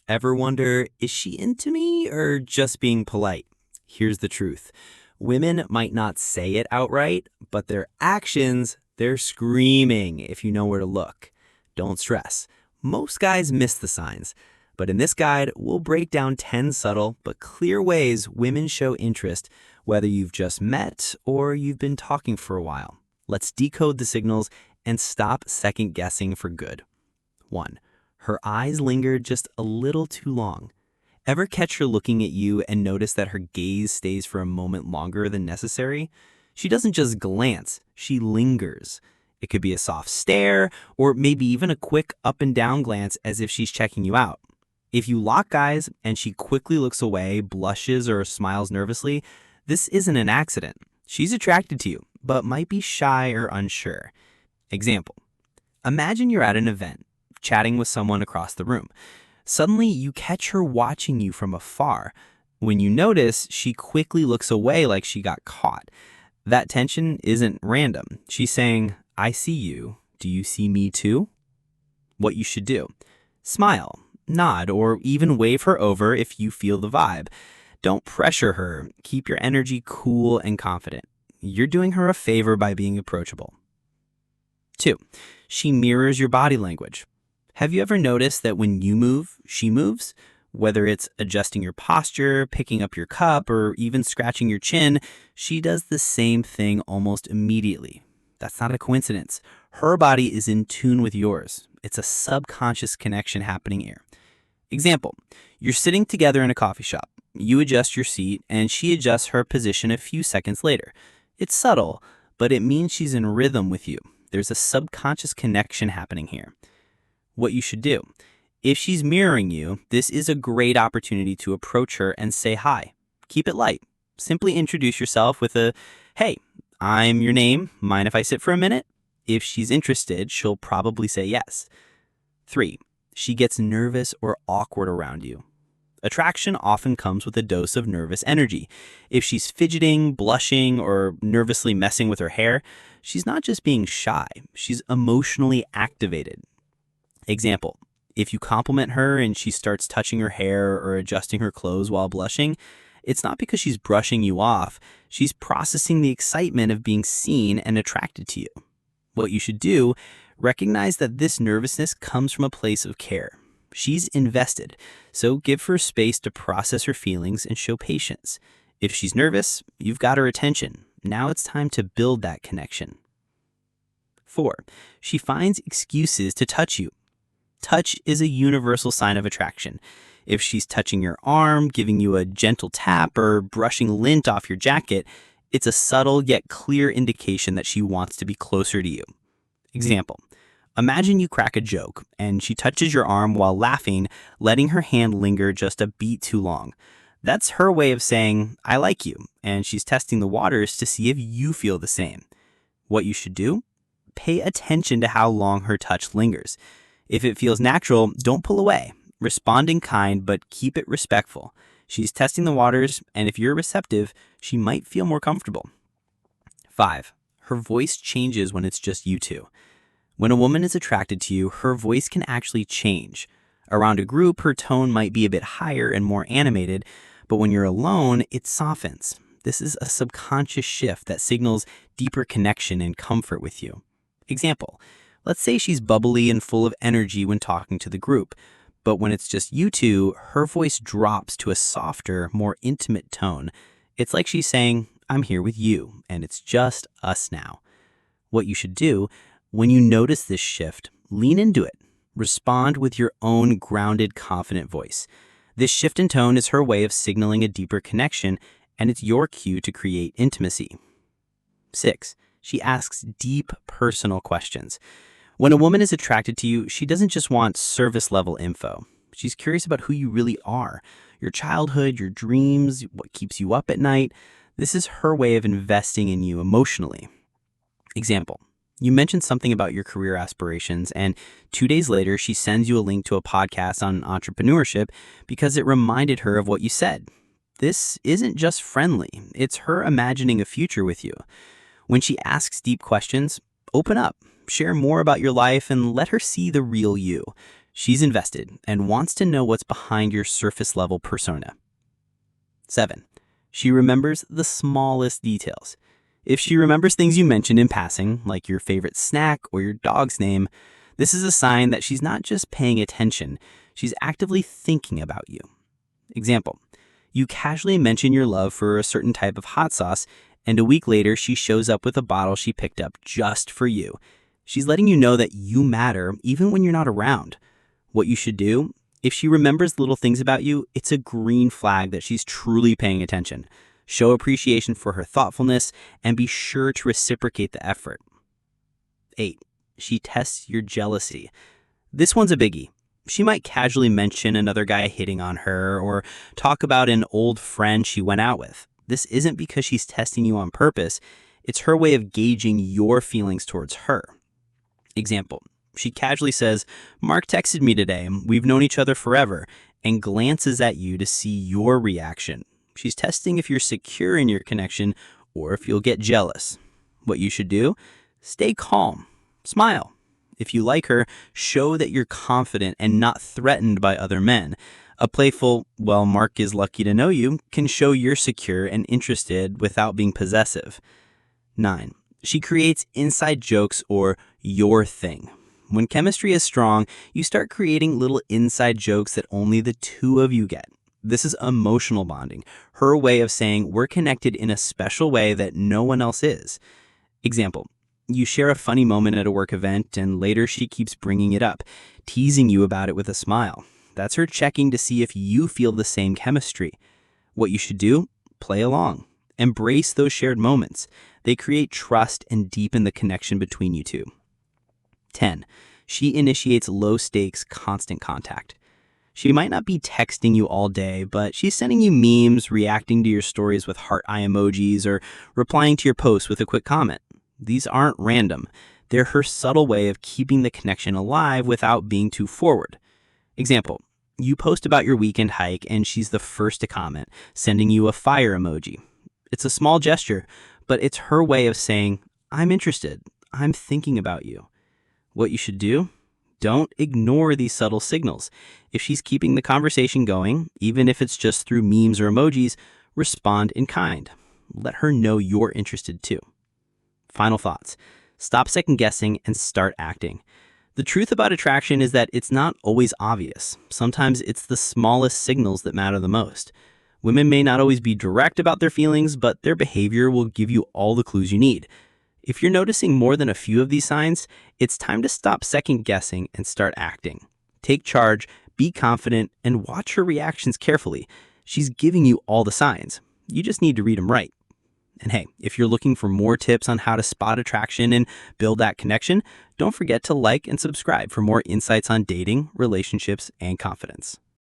Ever wonder, is she into me or just being polite? Here's the truth. Women might not say it outright, but their actions, they're screaming if you know where to look. Don't stress. Most guys miss the signs. But in this guide, we'll break down 10 subtle but clear ways women show interest, whether you've just met or you've been talking for a while. Let's decode the signals and stop second guessing for good. 1. Her eyes linger just a little too long. Ever catch her looking at you and notice that her gaze stays for a moment longer than necessary? She doesn't just glance, she lingers. It could be a soft stare, or maybe even a quick up and down glance as if she's checking you out. If you lock eyes and she quickly looks away, blushes, or smiles nervously, this isn't an accident. She's attracted to you, but might be shy or unsure. Example. Imagine you're at an event, chatting with someone across the room. Suddenly, you catch her watching you from afar. When you notice, she quickly looks away like she got caught. That tension isn't random. She's saying, I see you. Do you see me too? What you should do. Smile, nod, or even wave her over if you feel the vibe. Don't pressure her. Keep your energy cool and confident. You're doing her a favor by being approachable. 2. She mirrors your body language. Have you ever noticed that when you move, she moves? Whether it's adjusting your posture, picking up your cup, or even scratching your chin, she does the same thing almost immediately. That's not a coincidence. Her body is in tune with yours. It's a subconscious connection happening here. Example, you're sitting together in a coffee shop. You adjust your seat, and she adjusts her position a few seconds later. It's subtle, but it means she's in rhythm with you. There's a subconscious connection happening here. What you should do. If she's mirroring you, this is a great opportunity to approach her and say hi. Keep it light. Simply introduce yourself with a, hey, I'm your name. Mind if I sit for a minute? If she's interested, she'll probably say yes. 3. She gets nervous or awkward around you. Attraction often comes with a dose of nervous energy. If she's fidgeting, blushing, or nervously messing with her hair, she's not just being shy, she's emotionally activated. Example, if you compliment her and she starts touching her hair or adjusting her clothes while blushing, it's not because she's brushing you off, she's processing the excitement of being seen and attracted to you. What you should do, recognize that this nervousness comes from a place of care. She's invested, so give her space to process her feelings and show patience. If she's nervous, you've got her attention. Now it's time to build that connection. 4. She finds excuses to touch you. Touch is a universal sign of attraction. If she's touching your arm, giving you a gentle tap, or brushing lint off your jacket, it's a subtle yet clear indication that she wants to be closer to you. Example, imagine you crack a joke and she touches your arm while laughing, letting her hand linger just a beat too long. That's her way of saying, I like you, and she's testing the waters to see if you feel the same. What you should do? Pay attention to how long her touch lingers. If it feels natural, don't pull away. Respond in kind, but keep it respectful. She's testing the waters, and if you're receptive, she might feel more comfortable. 5. Her voice changes when it's just you two. When a woman is attracted to you, her voice can actually change. Around a group, her tone might be a bit higher and more animated, but when you're alone, it softens. This is a subconscious shift that signals deeper connection and comfort with you. Example, let's say she's bubbly and full of energy when talking to the group, but when it's just you two, her voice drops to a softer, more intimate tone. It's like she's saying, I'm here with you, and it's just us now. What you should do, when you notice this shift, lean into it. Respond with your own grounded, confident voice. This shift in tone is her way of signaling a deeper connection, and it's your cue to create intimacy. 6. She asks deep, personal questions. When a woman is attracted to you, she doesn't just want surface-level info. She's curious about who you really are, your childhood, your dreams, what keeps you up at night. This is her way of investing in you emotionally. Example, you mentioned something about your career aspirations, and 2 days later, she sends you a link to a podcast on entrepreneurship because it reminded her of what you said. This isn't just friendly. It's her imagining a future with you. When she asks deep questions, open up. Share more about your life and let her see the real you. She's invested and wants to know what's behind your surface level persona. 7. She remembers the smallest details. If she remembers things you mentioned in passing, like your favorite snack or your dog's name, this is a sign that she's not just paying attention, she's actively thinking about you. Example, you casually mention your love for a certain type of hot sauce, and a week later she shows up with a bottle she picked up just for you. She's letting you know that you matter even when you're not around. What you should do? If she remembers little things about you, it's a green flag that she's truly paying attention. Show appreciation for her thoughtfulness and be sure to reciprocate the effort. 8. She tests your jealousy. This one's a biggie. She might casually mention another guy hitting on her or talk about an old friend she went out with. This isn't because she's testing you on purpose. It's her way of gauging your feelings towards her. Example, she casually says, "Mark texted me today. We've known each other forever," and glances at you to see your reaction. She's testing if you're secure in your connection or if you'll get jealous. What you should do? Stay calm. Smile. If you like her, show that you're confident and not threatened by other men. A playful, "well, Mark is lucky to know you," can show you're secure and interested without being possessive. 9. She creates inside jokes or your thing. When chemistry is strong, you start creating little inside jokes that only the two of you get. This is emotional bonding, her way of saying we're connected in a special way that no one else is. Example, you share a funny moment at a work event and later she keeps bringing it up, teasing you about it with a smile. That's her checking to see if you feel the same chemistry. What you should do? Play along. Embrace those shared moments. They create trust and deepen the connection between you two. 10. She initiates low-stakes, constant contact. She might not be texting you all day, but she's sending you memes, reacting to your stories with heart eye emojis, or replying to your posts with a quick comment. These aren't random. They're her subtle way of keeping the connection alive without being too forward. Example, you post about your weekend hike and she's the first to comment, sending you a fire emoji. It's a small gesture, but it's her way of saying, "I'm interested. I'm thinking about you." What you should do? Don't ignore these subtle signals. If she's keeping the conversation going, even if it's just through memes or emojis, respond in kind. Let her know you're interested too. Final thoughts. Stop second guessing and start acting. The truth about attraction is that it's not always obvious. Sometimes it's the smallest signals that matter the most. Women may not always be direct about their feelings, but their behavior will give you all the clues you need. If you're noticing more than a few of these signs, it's time to stop second guessing and start acting. Take charge, be confident, and watch her reactions carefully. She's giving you all the signs. You just need to read them right. And hey, if you're looking for more tips on how to spot attraction and build that connection, don't forget to like and subscribe for more insights on dating, relationships, and confidence.